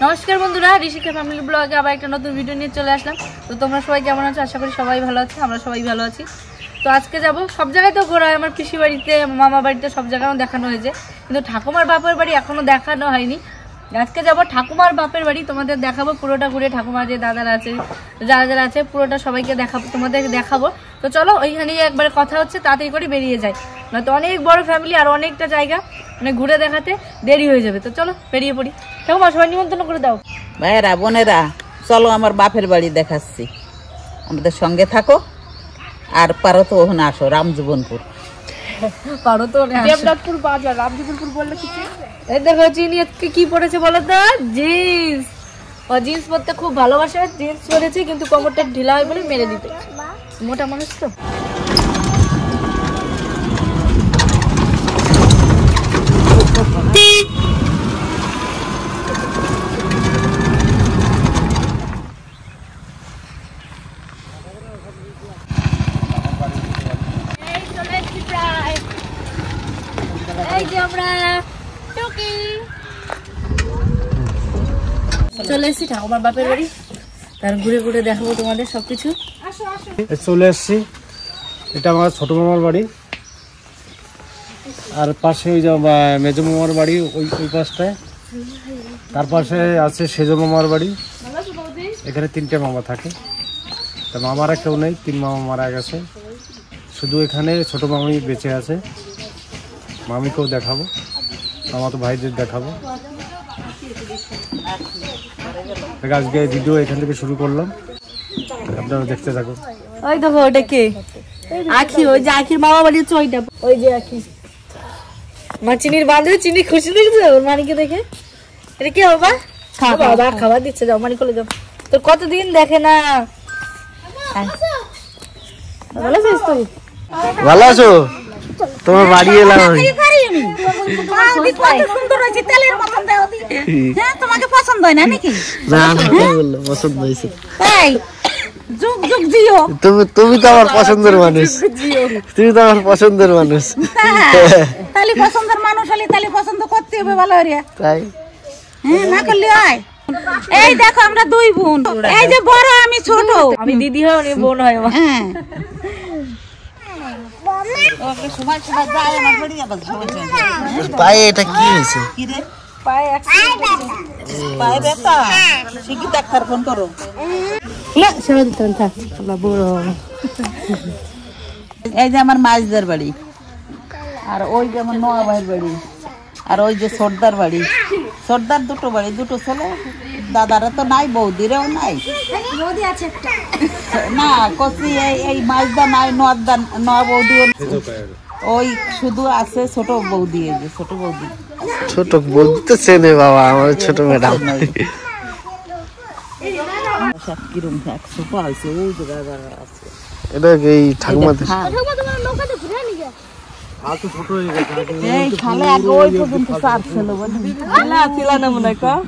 নমস্কার বন্ধুরা, ঋষিকা ফ্যামিলি ব্লগে আবার একটা নতুন ভিডিও নিয়ে চলে আসলাম। তো তোমরা সবাই কেমন আছো? আশা করি সবাই ভালো আছে, আমরা সবাই ভালো আছি। তো আজকে যাব সব জায়গায় তো ঘোরা হয়, আমার পিসি বাড়িতে, মামা বাড়িতে, সব জায়গায় দেখানো হয়েছে, কিন্তু ঠাকুমার বাপের বাড়ি এখনো দেখানো হয়নি। আজকে যাব ঠাকুমার বাপের বাড়ি, তোমাদের দেখাবো পুরোটা ঘুরে। ঠাকুমার যে দাদারা আছে, যারা যারা আছে, পুরোটা সবাইকে দেখাবো, তোমাদের দেখাবো। তো চলো ওইখানে একবার কথা হচ্ছে, তাড়াতাড়ি করে বেরিয়ে যায়, নয়তো অনেক বড় ফ্যামিলি আর অনেকটা জায়গা, মানে ঘুরে দেখাতে দেরি হয়ে যাবে। তো চলো বেরিয়ে পড়ি। ঠাকুমা সবাই নিমন্ত্রণ করে দাও। ভাইয়েরা বোনেরা, চলো আমার বাপের বাড়ি দেখাচ্ছি, আমাদের সঙ্গে থাকো। আর পারো তো ওখানে আসো, রামজীবনপুর পারো তো, দেবনাথপুর বাজার, রামজীবনপুর বললে কিছু। এই দেখো চিনি আজকে কি পড়েছে বলো তো, জিন্স। ও জিন্স পরতে খুব ভালোবাসে, জিন্স পরেছে, কিন্তু কোমরটা ঢিলা হয় বলে মেরে দিতে, মোটা মানুষ তো। চলে এসেছি ঠাকুমার বাপের বাড়ি, তার ঘুরে ঘুরে দেখাবো তোমাদের সবকিছু। চলে এসেছি, এটা আমার ছোট মামার বাড়ি, আর পাশে ওই যে মেজো মামার বাড়ি ওই পাশটায়, তার পাশে আছে সেজো মামার বাড়ি। এখানে 3টে মামা থাকে, তা মামারা কেউ নেই, 3 মামা মারা গেছে, শুধু এখানে ছোট মামি বেঁচে আছে। মামিকেও দেখাবো, মামা তো ভাইদের দেখাবো। আজকে ভিডিও এখান থেকে শুরু করলাম, আপনারা দেখতে থাকুন। ওই দেখো ওটা কে, আখি, ওই যে আখির মামা বাড়ি হচ্ছে ওইটা, ওই যে আখি। মা চিনির বান্ধবী, চিনি খুশি দেখছে ওর মানিকে দেখে। এটা কে বাবা? বাবা খাবার দিচ্ছে, যাও মানি কোলে যাও। তোর কতদিন দেখে না। ভালো আছিস তুই? ভালো আছো? তোমার বাড়ি এলাম আমি। তোমাকে পছন্দ হয় না নাকি? পছন্দ হয়েছে। তুমি তো আমার পছন্দের মানুষ, তুমি তো আমার পছন্দের মানুষ। তাহলে পছন্দের মানুষ হলে তাহলে পছন্দ করতে হবে ভালো করে, তাই না করলে হয়। এই দেখো আমরা 2 বোন, এই যে বড় আমি ছোট, আমি দিদি হয় উনি বোন হয়। হ্যাঁ পায়ে এটা কি হয়েছে? পায়ে ব্যথা, শিগগির ডাক্তার ফোন করো। এই যে আমার মাঝদার বাড়ি, আর ওই যে আমার নোয়া ভাইয়ের বাড়ি, আর ওই যে সর্দার বাড়ি। সর্দার 2টো বাড়ি, 2টো ছেলে। দাদারা তো নাই, বৌদিরাও নাই, না কচি এই মাঝদা নাই, নোয়া বৌদি ওই শুধু আছে ছোট বৌদি। এই যে ছোট বৌদি, ছোট বলতে চেনে বাবা আমার ছোট ম্যাডাম। কিরম 100 পা হয়েছে, ওই জায়গা আছে। এটা এই ঠাকুমাদের এই খালে আগে ওই পর্যন্ত চার ছিল, না ছিল না মনে হয়,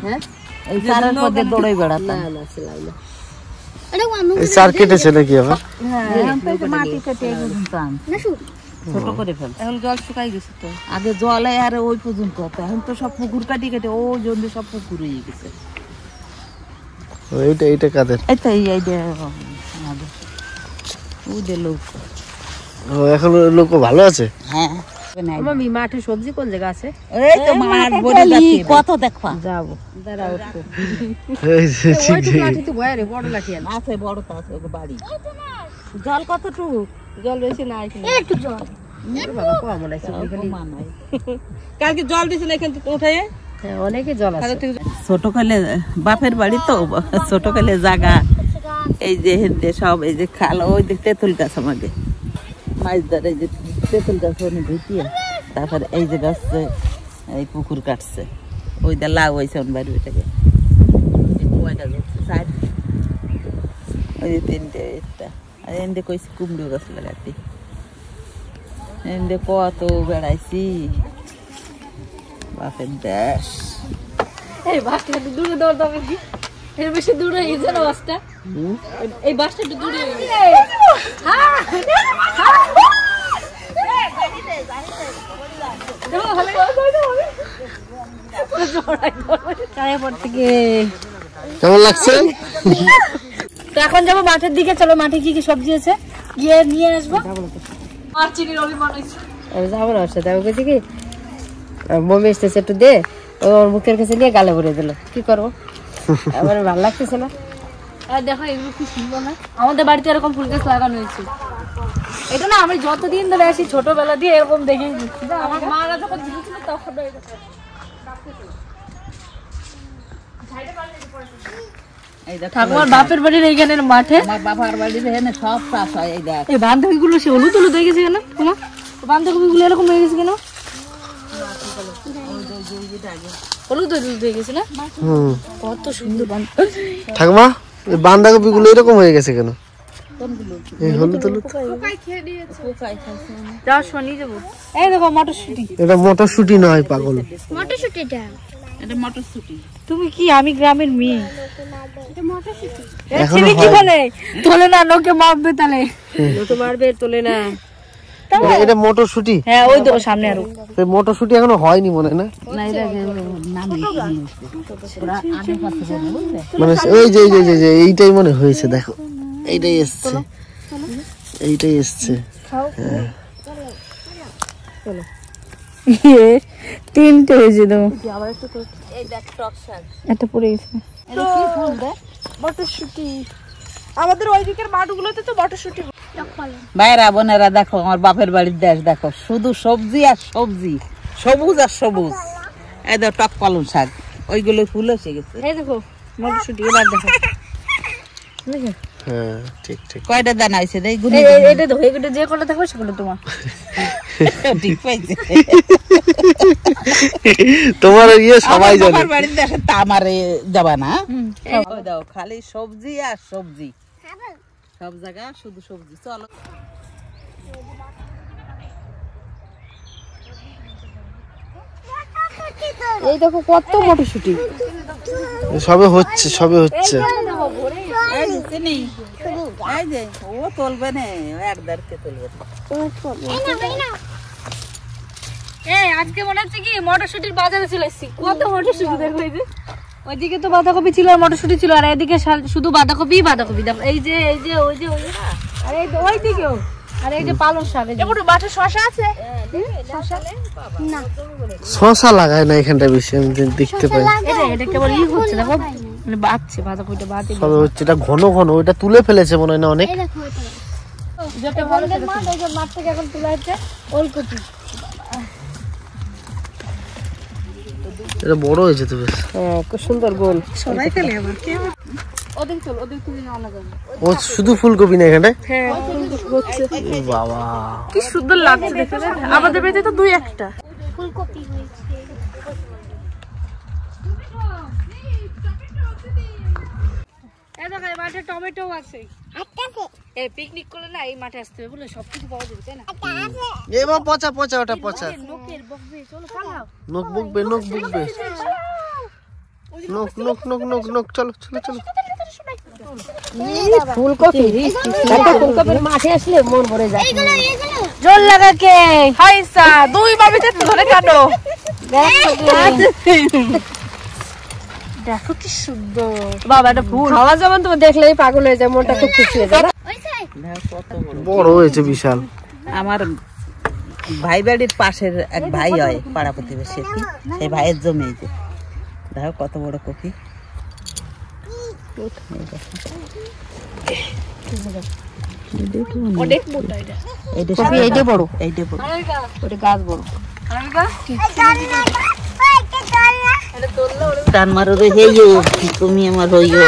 এই চারের মধ্যে দৌড়ে বেড়াতাম। এই চার কেটেছে নাকি আবার? মাটি কেটে ছোট করে ফেল। এখন জল শুকাই গেছে তো, আগে জলে আর ওই পর্যন্ত হতো, এখন তো সব পুকুর কাটি কেটে ওই জন্য সব পুকুর হয়ে গেছে। এইটা কাদের? এখন লোক ভালো আছে? হ্যাঁ। মামি মাঠে সবজি কোন জায়গা আছে? এই তো মাঠ বড় কত দেখবা, যাবো দাঁড়াও একটু। মাঠে তো বয়ারে বড় লাঠি আছে, বড় তো আছে বাড়ি। জল কতটুকু? জল বেশি না, একটু জল। বাবা কম মনে আছে কালকে জল দিছিল এখান থেকে উঠায়। হ্যাঁ অনেকে জল আছে। ছোট কালে বাপের বাড়ি তো, ছোট কালে জায়গা, এই যে হেঁটে সব, এই যে খাল, ওই যে তেঁতুল গাছ আমাদের মাছদার, এই যে তেঁতুল গাছ অনেক ভিটিয়ে, তারপরে এই যে গাছছে, এই পুকুর কাটছে, ওই দা লাউ হয়েছে ওর বাড়ি, ওইটাকে ওই যে 3টে, আর এনে কইছি কুমড়ো গাছ লাগাতে, এনে কত বেড়াইছি বাপের দেশ। এই বাসটা একটু দূরে দৌড় দাও, এর বেশি দূরে এই যে বাসটা, এই বাসটা একটু দূরে। কেমন লাগছে? তো এখন যাবো মাঠের দিকে, চলো মাঠে কি কি সবজি আছে গিয়ে নিয়ে আসবো। আর চিনির অভিমান হয়েছে যাবো না, ওর সাথে আমি বলছি কি মমি এসতেছে একটু দে, ওর মুখের কাছে নিয়ে গালে ভরে দিল, কি করবো আমার ভালো লাগতেছে না। আর দেখো এগুলো কি সুন্দর না, আমাদের বাড়িতে এরকম ফুল গাছ লাগানো হয়েছে। এটা না আমি যতদিন ধরে আসি ছোটবেলা দিয়ে এরকম দেখেই দিচ্ছি, আমার মারা যখন দিয়েছিল তখন ঠাকুমার বাপের বাড়ির এইখানের মাঠে, আমার বাবার বাড়ির এখানে সব চাষ হয়। এই দেখ এই বাঁধাকপিগুলো সে হলুদ হলুদ হয়ে গেছে কেন তোমার? বাঁধাকপিগুলো এরকম হয়ে গেছে কেন? হলুদ হলুদ হয়ে গেছে না? কত সুন্দর ঠাকুমা এই বাঁধাকপি গুলো এরকম হয়ে গেছে কেন? এই হলুদ হলুদ যাও শনি যাবো। এই দেখো মটরশুঁটি, এটা মটরশুঁটি নয় পাগল, মটরশুঁটিটা এটা মটরশুঁটি। তুমি কি আমি গ্রামের মেয়ে, এখনো কি বলে তোলে না লোকে মারবে, তাহলে লোকে মারবে তোলে না। এটা মটরশুঁটি? হ্যাঁ ওই দেখো সামনে আরো এই মটরশুঁটি এখনো হয়নি মনে হয় না, মানে ওই যে এইটাই মনে হয়েছে, দেখো এইটাই এসছে, এইটাই এসছে। তিনটে হয়েছে তো, এই দেখ টক শাক, একটা পড়ে গেছে। এটা কি ফুল দেখ? মটরশুঁটি, আমাদের ওই দিকের মাঠগুলোতে তো মটরশুঁটি। ভাইরা বোনেরা দেখো আমার বাপের বাড়ির দেশ, দেখো শুধু সবজি আর সবজি, সবুজ আর সবুজ। এই দেখো টক পালং শাক, ওইগুলো ফুল এসে গেছে। এই দেখো মটরশুঁটি, এবার দেখো হ্যাঁ ঠিক ঠিক। কয়টা দানা হয়েছে দেখ, এটা দেখো, এগুলো যে কটা থাকবে সেগুলো তোমার। ঠিক পাইছে। তোমার ইয়ে সবাই জানে। বাবার বাড়ির দেশে তা আমারে যাবা না। ওই দাও খালি সবজি আর সবজি, সব জায়গা শুধু সবজি। চলো এই দেখো কত মটরশুঁটি, সবে হচ্ছে সবে হচ্ছে। এই যে চিনি, এই যে ও তুলবে না, একদারকে তুলবে না। এই আজকে মনে হচ্ছে কি মটরশুঁটির বাজারে চলে এসেছি, কত মটরশুঁটি দেখো। এই যে ওইদিকে তো বাঁধাকপি ছিল আর মটরশুঁটি ছিল, আর এদিকে শুধু বাঁধাকপি বাঁধাকপি। দেখো এই যে ওই যে ওই আর এই ওইদিকেও, আর এই যে পালং শাক। এগুলো মাঠে শশা আছে, শশা লাগায় না এখানটা বেশি, আমি দেখতে পাই। এটা কেবল ই হচ্ছে দেখো, মানে বাঁচছে বাঁধাকপিটা বাঁধে সবে হচ্ছে, এটা ঘন ঘন, ওইটা তুলে ফেলেছে মনে হয় না অনেক। যেটা ভালো মাঠ থেকে এখন তোলা হচ্ছে ওলকপি। এটা বড় হয়েছে তো বেশ, খুব সুন্দর গোল। সবাই খেলে আবার ওদিক চল, ওদিক থেকে আনা যাবে। ও শুধু ফুলকপি না এখানে? হ্যাঁ হচ্ছে, বাবা কি সুন্দর লাগছে দেখতে। আমাদের বাড়িতে তো দুই একটা ফুলকপি হয়েছে। এই দেখো এই মাঠে টমেটো আছে, এই পিকনিক করলে না এই মাঠে আসতে হবে, বুঝলে সবকিছু পাওয়া যাবে, তাই না? এ মা পচা পচা, ওটা পচা। নোকের বকবে, চলো পালাও। নখ বুকবে, নখ বুকবে, নখ নখ নখ নখ নখ, চলো চলো চলো। ফুলকপি, ফুলকপির মাঠে আসলে মন ভরে যায়। জল লাগাকে হাইসা দুই বাবিতে ধরে কাটো। দেখো কি সুন্দর বাবা, এটা ফুল খাওয়া যাবেন, তুমি দেখলেই পাগল হয়ে যায়, মনটা খুব খুশি হয়ে যায়। বড় হয়েছে বিশাল। আমার ভাই বাড়ির পাশের এক ভাই হয় পাড়া প্রতিবেশী, সেই ভাইয়ের জমি। এই যে দেখো কত বড় কপি, অনেক মোটা এটা। এইটা বড়, এইটা বড়, ওটা গাছ বড়। টান মারো রে হেইও, তুমি আমার হইও,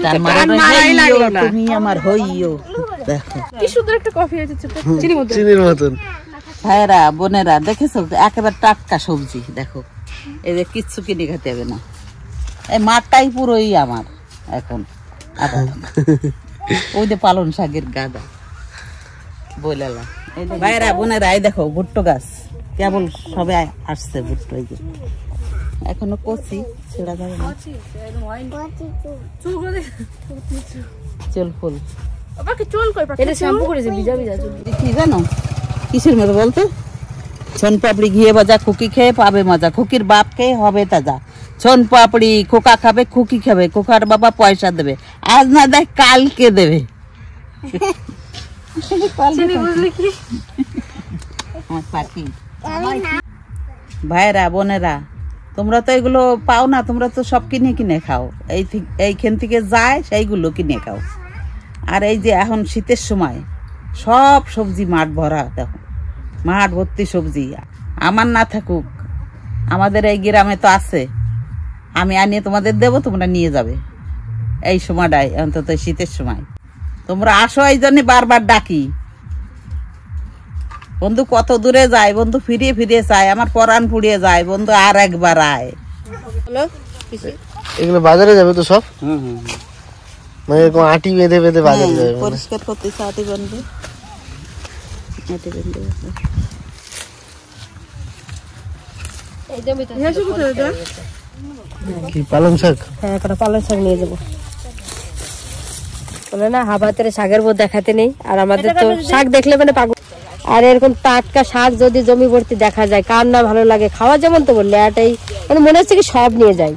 টান মারো রে হেইও, তুমি আমার হইও। দেখো কি সুন্দর একটা কফি হয়েছে, চিনির মতন। ভাইরা বোনেরা দেখেছো, একেবারে টাটকা সবজি। দেখো এই যে কিচ্ছু কিনে খেতে হবে না, এই মাঠটাই পুরোই আমার এখন। ওই যে পালং শাকের গাদা বইলাম। ভাইরা বোনেরা এই দেখো ভুট্টো গাছ কেবল সবে আসছে, ভুট্টো এই যে এখনো কচি, ছেড়া যাবে না। চল ফুল, এটা শ্যাম্পু করেছে, ভিজা ভিজা চুল। কি জানো কিসের মতো বলতো, ছোন পাপড়ি ঘিয়ে ভাজা খুকি খেয়ে পাবে মজা, খুকির বাপ খেয়ে হবে তাজা। ছোন পাপড়ি খোকা খাবে, খুকি খাবে, খোকার বাবা পয়সা দেবে, আজ না দেয় কালকে দেবে। ভাইরা বোনেরা, তোমরা তো এগুলো পাও না, তোমরা তো সব কিনে কিনে খাও, এইখান থেকে যায় সেইগুলো কিনে খাও। আর এই যে এখন শীতের সময় সব সবজি মাঠ ভরা, দেখো মাঠ ভর্তি সবজি। আমার না থাকুক, আমাদের এই গ্রামে তো আছে, আমি আনিয়ে তোমাদের দেবো, তোমরা নিয়ে যাবে এই সময়টায়, অন্তত শীতের সময়। তোমরা আসো, এই জন্য বারবার ডাকি। বন্ধু কত দূরে যায়, বন্ধু ফিরিয়ে ফিরিয়ে চায়, আমার পরাণ পুড়িয়ে যায়, বন্ধু আর একবার আয়। এগুলো বাজারে যাবে তো সব? মানে এরকম আটি বেঁধে বেঁধে বাজারে যাবে, পরিষ্কার করতে আটি বাঁধবে, আটি বেঁধে। কি পালং শাক? হ্যাঁ, একটা পালং শাক নিয়ে যাবো। বলে না হাবাতের শাকের বোধ দেখাতে নেই, আর আমাদের তো শাক দেখলে মানে পাগল। আর এরকম টাটকা শাক যদি জমি ভর্তি দেখা যায়, কার না ভালো লাগে। খাওয়া যেমন তো বললে এটাই, মানে মনে হচ্ছে কি সব নিয়ে যাই।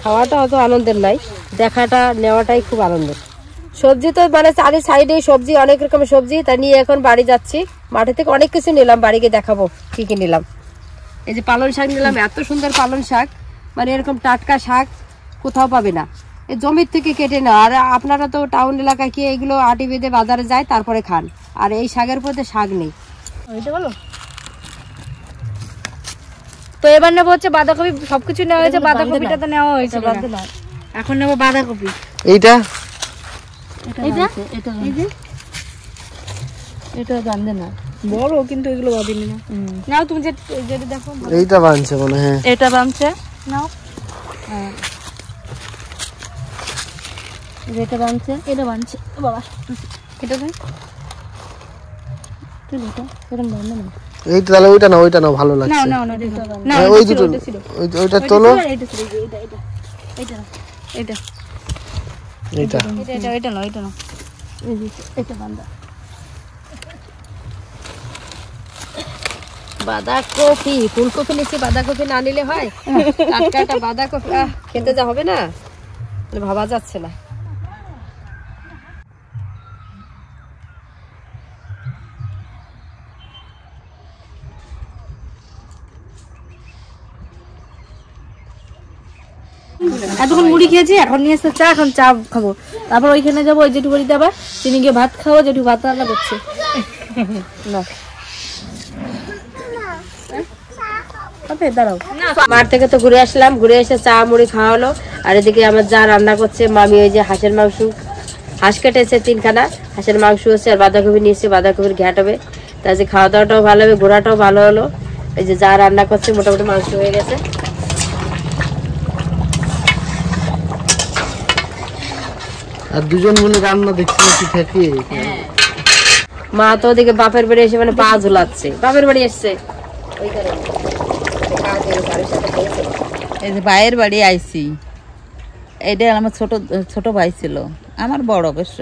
খাওয়াটা অত আনন্দের নাই, দেখাটা নেওয়াটাই খুব আনন্দের। সবজি তো মানে চারি সাইডে সবজি, অনেক রকমের সবজি, তা নিয়ে এখন বাড়ি যাচ্ছি। মাঠে থেকে অনেক কিছু নিলাম, বাড়িকে দেখাবো কি কি নিলাম। এই যে পালং শাক নিলাম, এত সুন্দর পালং শাক, মানে এরকম টাটকা শাক কোথাও পাবে না, এই জমির থেকে কেটে না। আর আপনারা তো টাউন এলাকায় কি এগুলো আটি বেঁধে বাজারে যায় তারপরে খান, আর এই শাকের মধ্যে শাক নেই। তো এবার নেবো হচ্ছে বাঁধাকপি, সবকিছু নেওয়া হয়েছে, বাঁধাকপিটা তো নেওয়া হয়েছে, এখন নেবো বাঁধাকপি। এইটা এটা বাঁধে না, বড় কিন্তু এগুলো বাঁধিনি না। নাও তুমি যেটা দেখো, এইটা বানছে মনে হয়। এটা বাঁধছে, নাও যেটা বাঁধছে, এটা বাঁধছে বাবা, এটা দেখ, এরকম বাঁধে না। এইটা তাহলে ওইটা না, ওইটা না ভালো লাগছে। ওই দুটো, ওইটা তোলো, বাঁধাকপি, ফুলকপি নিচ্ছি, বাঁধাকপি না নিলে হয়? টাটকা বাঁধাকপি খেতে যা হবে না, ভাবা যাচ্ছে না। এতক্ষণ মুড়ি খেয়েছি, এখন নিয়ে এসে চা, এখন চা খাবো, তারপর ওইখানে যাবো, ওই জেঠু বাড়িতে আবার চিনি গিয়ে ভাত খাবো, জেঠু ভাত রান্না করছে। দাঁড়াও, মাঠ থেকে তো ঘুরে আসলাম, ঘুরে এসে চা মুড়ি খাওয়া হলো। আর এদিকে আমার যা রান্না করছে মামি, ওই যে হাঁসের মাংস, হাঁস কেটেছে 3খানা, হাঁসের মাংস হচ্ছে, আর বাঁধাকপি নিয়েছে, বাঁধাকপির ঘ্যাট হবে। তাই যে খাওয়া দাওয়াটাও ভালো হবে, ঘোরাটাও ভালো হলো। এই যে যা রান্না করছে মোটামুটি মাংস হয়ে গেছে। আর দুজন মিলে রান্না দেখছি কি থাকে। মা তো ওদিকে বাপের বাড়ি এসে মানে পা ঝুলাচ্ছে, বাপের বাড়ি এসছে ওই কারণে। এই যে ভাইয়ের বাড়ি আইছি, এইটা আমার ছোট ভাই ছিল, আমার বড় অবশ্য,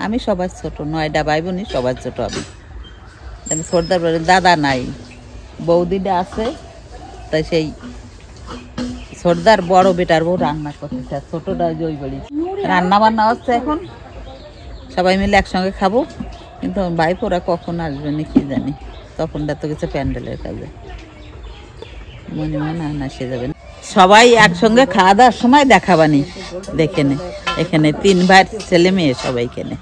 আমি সবার ছোট, 9টা ভাই বোনই সবার ছোট। আমি সর্দার বাড়ি, দাদা নাই, বৌদিটা আছে, তাই সেই সর্দার বড় বেটার বউ রান্না করতেছে, আর ছোটটা ওই বাড়ি রান্না বান্না হচ্ছে। এখন সবাই মিলে একসঙ্গে খাবো, কিন্তু ভাইপোরা কখন আসবে না কি জানি, তখনটা তো কিছু প্যান্ডেলের কাজে মনে হয় না সে যাবে। সবাই একসঙ্গে খাওয়া দাওয়ার সময় দেখাবানি, দেখে নে, এখানে 3 ভাইয়ের ছেলে মেয়ে সবাই কেনে।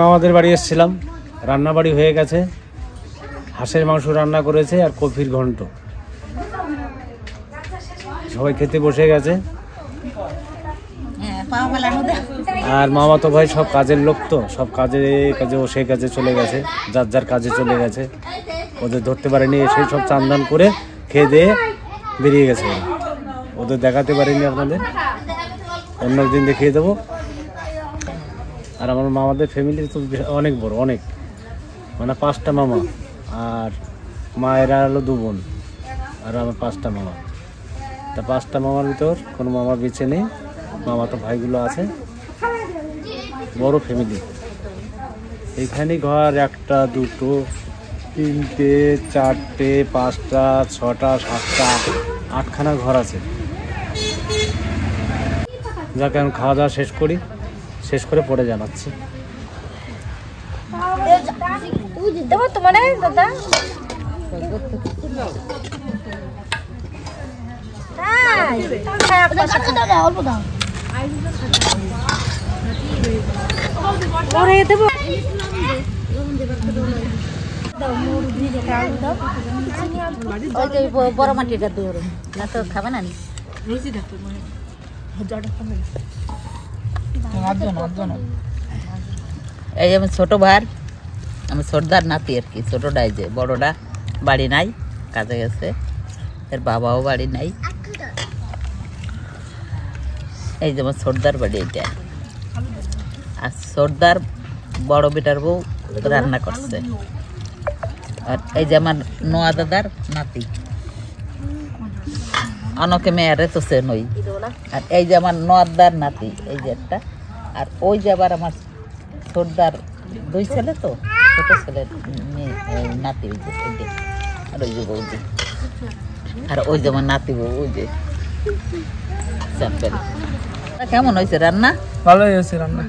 মামাদের বাড়ি এসেছিলাম, রান্না বাড়ি হয়ে গেছে, হাঁসের মাংস রান্না করেছে আর কফির ঘন্ট, সবাই খেতে বসে গেছে। আর মামা তো ভাই সব কাজের লোক, তো সব কাজে ও সেই কাজে চলে গেছে, যার যার কাজে চলে গেছে, ওদের ধরতে পারেনি, এসে সব চান্দান করে খেয়ে দিয়ে বেরিয়ে গেছে। ওদের দেখাতে পারিনি আপনাদের, অন্য দিন দেখিয়ে দেবো। আর আমার মামাদের ফ্যামিলি তো অনেক বড়, অনেক, মানে 5টা মামা, আর মায়েরা হলো 2 বোন, আর আমার 5টা মামা। তা 5টা মামার ভিতর কোনো মামা বেঁচে নেই, মামা তো ভাইগুলো আছে, বড় ফ্যামিলি। এইখানে ঘর 1টা 2টো তিনটে, চারটে, পাঁচটা, ছটা, সাতটা, আটখানা ঘর আছে। যাকে আমি খাওয়া দাওয়া শেষ করি, শেষ করে পরে জানাচ্ছি। বড় মাটিটা দিয়ে না তো খাবে না। এই আমি ছোট ভার, আমি ছোটদার নাতি আর কি। ছোটটাই যে, বড়টা বাড়ি নাই, কাজে গেছে, এর বাবাও বাড়ি নাই। এই যে আমার ছোটদার বাড়ি এটা। আর ছোটদার বড় বেটার বউ রান্না করছে। আর এই যে আমার নোয়া দাদার নাতি, অনকে মেয়ারে তো সে নই। আর এই যে আমার নোয়াদার নাতি, এই যে একটা। আর ওই যে আবার আমার ছোটদার দুই ছেলে, তো ছোট ছেলে নাতি, ওই যে আর ওই যে বৌদি। আর ওই যে আমার নাতি বউ, ওই যে স্যাম্পেল। কেমন হয়েছে রান্না? ভালোই হয়েছে রান্না।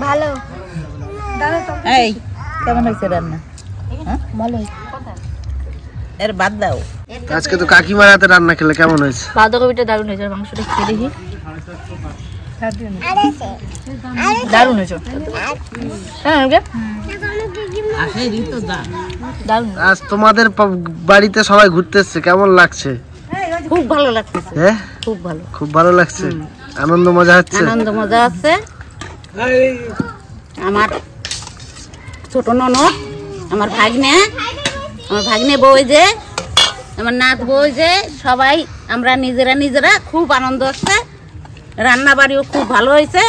ভালো। এই কেমন হয়েছে রান্না? ভালোই। এর বাদ দাও। আজকে তো কাকিমার হাতে রান্না খেলে কেমন হয়েছে? বাঁধাকপিটা দারুণ হয়েছে, মাংসটা খেয়ে দেখি। দারুণ হয়েছে। হ্যাঁ দারুণ। আজ তোমাদের বাড়িতে সবাই ঘুরতে এসছে, কেমন লাগছে? খুব ভালো লাগতেছে। হ্যাঁ, খুব ভালো, খুব ভালো লাগছে। আনন্দ মজা হচ্ছে। আনন্দ মজা আছে। আমার ছোট ননদ, আমার ভাগ্নে বউ, যে আমার নাত বউ, যে সবাই আমরা নিজেরা খুব আনন্দ হচ্ছে। রান্না বাড়িও খুব ভালো হয়েছে।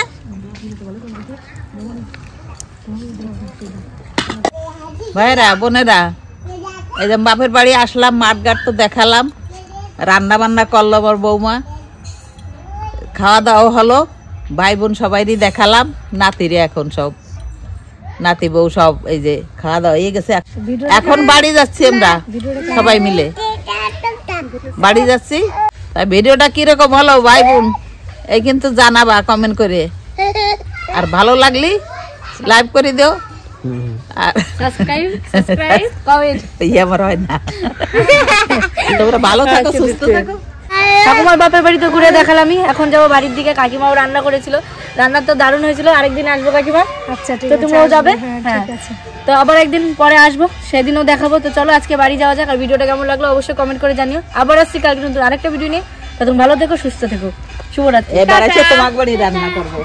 ভাইরা বোনেরা, এই যে বাপের বাড়ি আসলাম, মাঠঘাট তো দেখালাম, রান্না বান্না করলো আমার বৌমা, খাওয়া দাওয়া হলো, ভাই বোন সবাইরই দেখালাম, নাতিরে এখন সব নাতি বউ সব এই যে খাওয়া দাওয়া হয়ে গেছে। এখন বাড়ি যাচ্ছি আমরা সবাই মিলে, বাড়ি যাচ্ছি। তাই ভিডিওটা কিরকম হলো ভাই বোন এই কিন্তু জানাবা কমেন্ট করে। আর ভালো লাগলি লাইক করে দিও, আর সাবস্ক্রাইব কমেন্ট আমার হয় না। তোমরা ভালো থাকো, সুস্থ থাকো। ঠাকুমার বাপের বাড়ি তো ঘুরে দেখালামই, এখন যাবো বাড়ির দিকে। কাকিমাও রান্না করেছিল, রান্না তো দারুণ হয়েছিল। আরেকদিন আসবো কাকিমা। আচ্ছা ঠিক আছে, তুমিও যাবে? হ্যাঁ তো আবার একদিন পরে আসবো, সেদিনও দেখাবো। তো চলো আজকে বাড়ি যাওয়া যাক। আর ভিডিওটা কেমন লাগলো অবশ্যই কমেন্ট করে জানিও। আবার আসছি কালকে নতুন আরেকটা ভিডিও নিয়ে। তখন ভালো থেকো, সুস্থ থেকো। শুভরাত্রি। এবার আছে তোমার বাড়ি রান্না করবো।